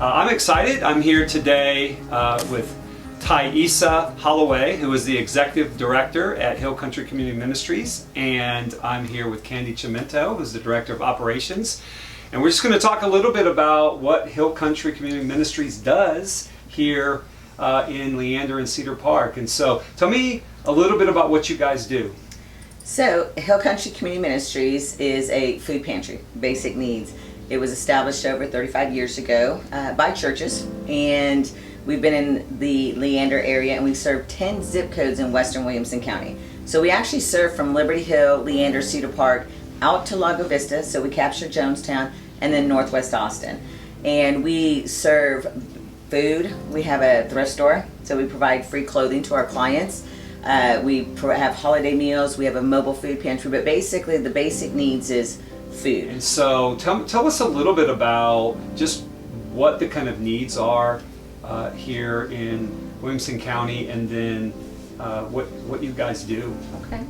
I'm excited. I'm here today with Thaisa Holloway, who is the Executive Director at Hill Country Community Ministries, and I'm here with Candy Chimento, who's the Director of Operations. And we're just going to talk a little bit about what Hill Country Community Ministries does here in Leander and Cedar Park. And so tell me a little bit about what you guys do. So Hill Country Community Ministries is a food pantry, basic needs. It was established over 35 years ago by churches, and we've been in the Leander area, and we serve 10 zip codes in western Williamson County. So we actually serve from Liberty Hill, Leander, Cedar Park, out to Lago Vista, so we capture Jonestown, and then Northwest Austin. And we serve food. We have a thrift store, so we provide free clothing to our clients. We have holiday meals. We have a mobile food pantry, but basically the basic needs is food. And so tell us a little bit about just what the kind of needs are here in Williamson County, and then what you guys do. Okay.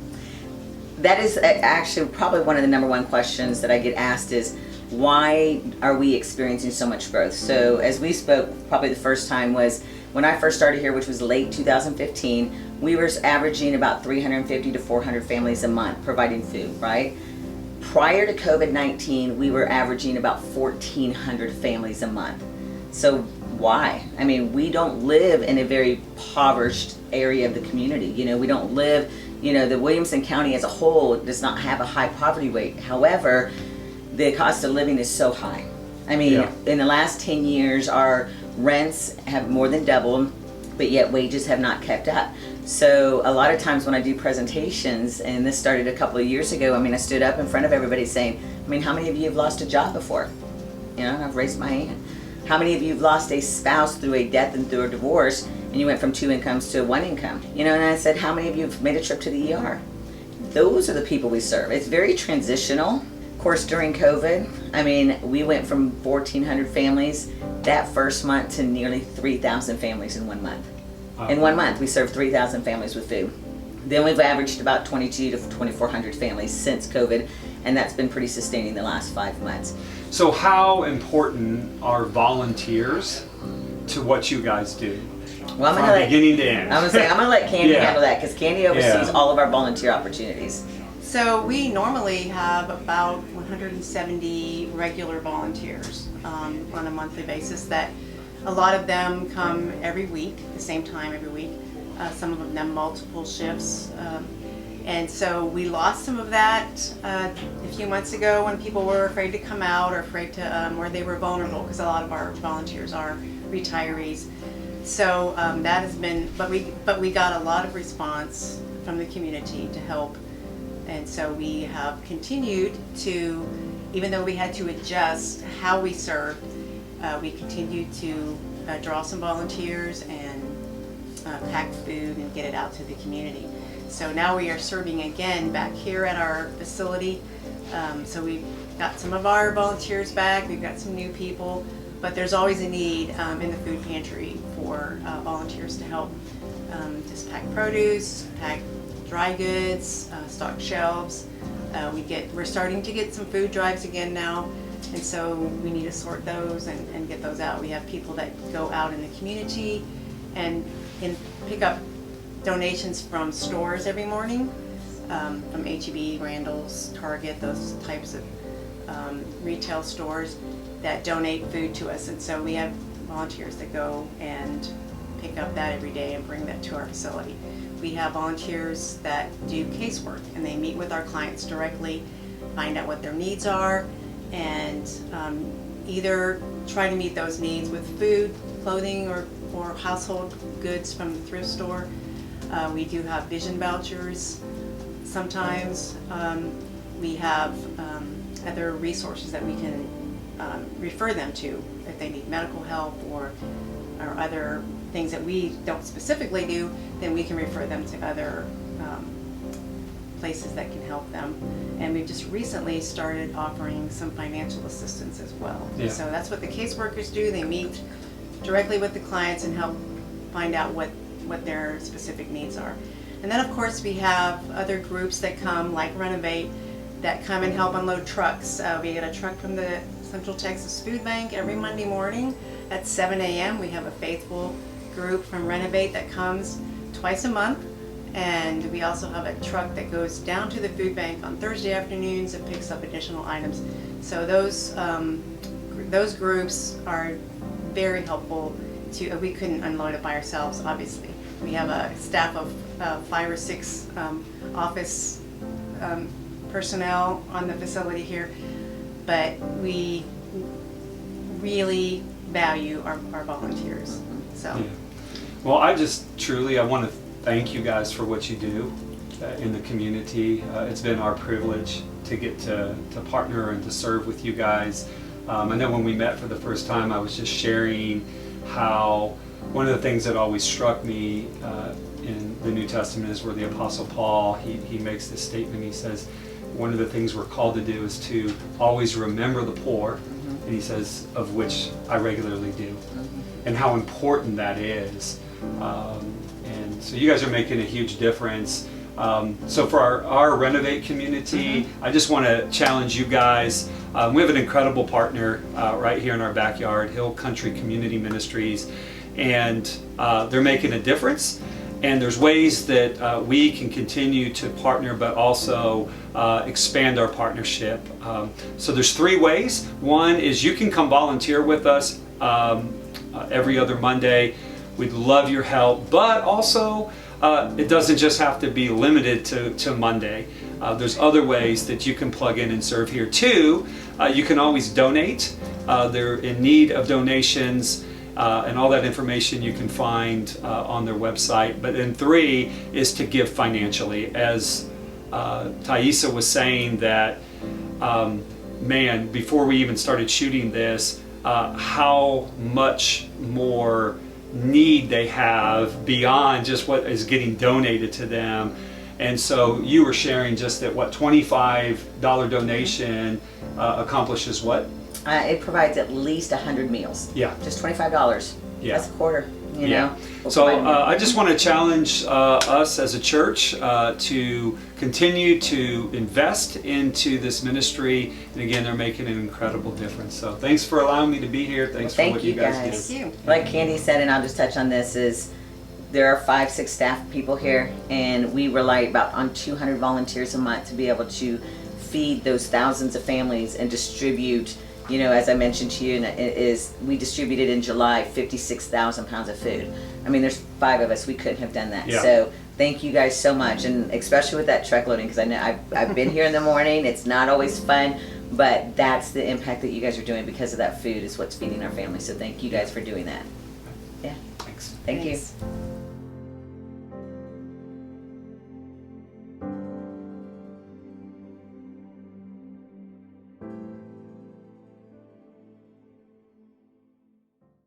That is actually probably one of the number one questions that I get asked is, why are we experiencing so much growth? So as we spoke, probably the first time was when I first started here, which was late 2015, we were averaging about 350 to 400 families a month providing food, right? Prior to COVID-19, we were averaging about 1,400 families a month. So why? I mean, we don't live in a very impoverished area of the community. You know, we don't live, you know, the Williamson County as a whole does not have a high poverty rate. However, the cost of living is so high. I mean, in the last 10 years, our rents have more than doubled, but yet wages have not kept up. So a lot of times when I do presentations, and this started a couple of years ago, I mean, I stood up in front of everybody saying, I mean, how many of you have lost a job before? You know, and I've raised my hand. How many of you have lost a spouse through a death and through a divorce, and you went from 2 incomes to 1 income? You know, and I said, how many of you have made a trip to the ER? Those are the people we serve. It's very transitional. Of course, during COVID, I mean, we went from 1,400 families that first month to nearly 3,000 families in 1 month. In 1 month, we served 3,000 families with food. Then we've averaged about 22 to 2,400 families since COVID, and that's been pretty sustaining the last 5 months. So how important are volunteers to what you guys do? Well, from beginning to end? I'm gonna let Candy handle that, because Candy oversees all of our volunteer opportunities. So we normally have about 170 regular volunteers on a monthly basis. That a lot of them come every week, the same time every week. Some of them multiple shifts. And so we lost some of that a few months ago when people were afraid to come out, or afraid to, or they were vulnerable, because a lot of our volunteers are retirees. So that has been, but we got a lot of response from the community to help. And so we have continued to, even though we had to adjust how we served, we continued to draw some volunteers and pack food and get it out to the community. So now we are serving again back here at our facility. So we've got some of our volunteers back, we've got some new people, but there's always a need in the food pantry for volunteers to help just pack produce, pack dry goods, stock shelves. We're starting to get some food drives again now, and so we need to sort those and get those out. We have people that go out in the community and pick up donations from stores every morning, from H-E-B, Randall's, Target, those types of retail stores that donate food to us. And so we have volunteers that go and pick up that every day and bring that to our facility. We have volunteers that do casework, and they meet with our clients directly, find out what their needs are, and either try to meet those needs with food, clothing, or household goods from the thrift store. We do have vision vouchers sometimes. We have other resources that we can refer them to if they need medical help or other things that we don't specifically do. Then we can refer them to other places that can help them. And we've just recently started offering some financial assistance as well. Yeah. So that's what the caseworkers do. They meet directly with the clients and help find out what their specific needs are. And then of course we have other groups that come, like Renovate, that come and help unload trucks. We get a truck from the Central Texas Food Bank every Monday morning at 7 a.m. We have a faithful group from Renovate that comes twice a month. And we also have a truck that goes down to the food bank on Thursday afternoons and picks up additional items. So those groups are very helpful to, we couldn't unload it by ourselves, obviously. We have a staff of 5 or 6 office personnel on the facility here, but we really value our volunteers. So, Yeah. Well, I want to thank you guys for what you do in the community. It's been our privilege to get to partner and to serve with you guys. I know when we met for the first time, I was just sharing how one of the things that always struck me in the New Testament is where the Apostle Paul, he makes this statement. He says, one of the things we're called to do is to always remember the poor, and he says, of which I regularly do, and how important that is. And so you guys are making a huge difference. So for our Renovate community, I just want to challenge you guys. We have an incredible partner right here in our backyard, Hill Country Community Ministries, and they're making a difference. And there's ways that we can continue to partner, but also expand our partnership. So there's 3 ways. One is you can come volunteer with us every other Monday. We'd love your help, but also it doesn't just have to be limited to Monday. There's other ways that you can plug in and serve here. 2, you can always donate. They're in need of donations, and all that information you can find on their website. But then 3 is to give financially. As Thaisa was saying that, man, before we even started shooting this, how much more need they have beyond just what is getting donated to them. And so you were sharing just that what $25 donation accomplishes what? It provides at least 100 meals. Yeah. Just $25. Yeah. That's a quarter. You Yeah. know. We'll So provide meals. I just want to challenge us as a church to continue to invest into this ministry. And again, they're making an incredible difference. So thanks for allowing me to be here. Thanks Well, for what you guys do. thank you. Like Candy said, and I'll just touch on this, is there are 5, 6 staff people here, and we rely on 200 volunteers a month to be able to feed those thousands of families and distribute. You know, as I mentioned to you, we distributed in July 56,000 pounds of food. I mean, there's 5 of us. We couldn't have done that. Yeah. So thank you guys so much, and especially with that truck loading, because I know I've been here in the morning. It's not always fun, but that's the impact that you guys are doing because of that food is what's feeding our family. So thank you guys for doing that. Yeah. Thanks. Thank you. Thanks.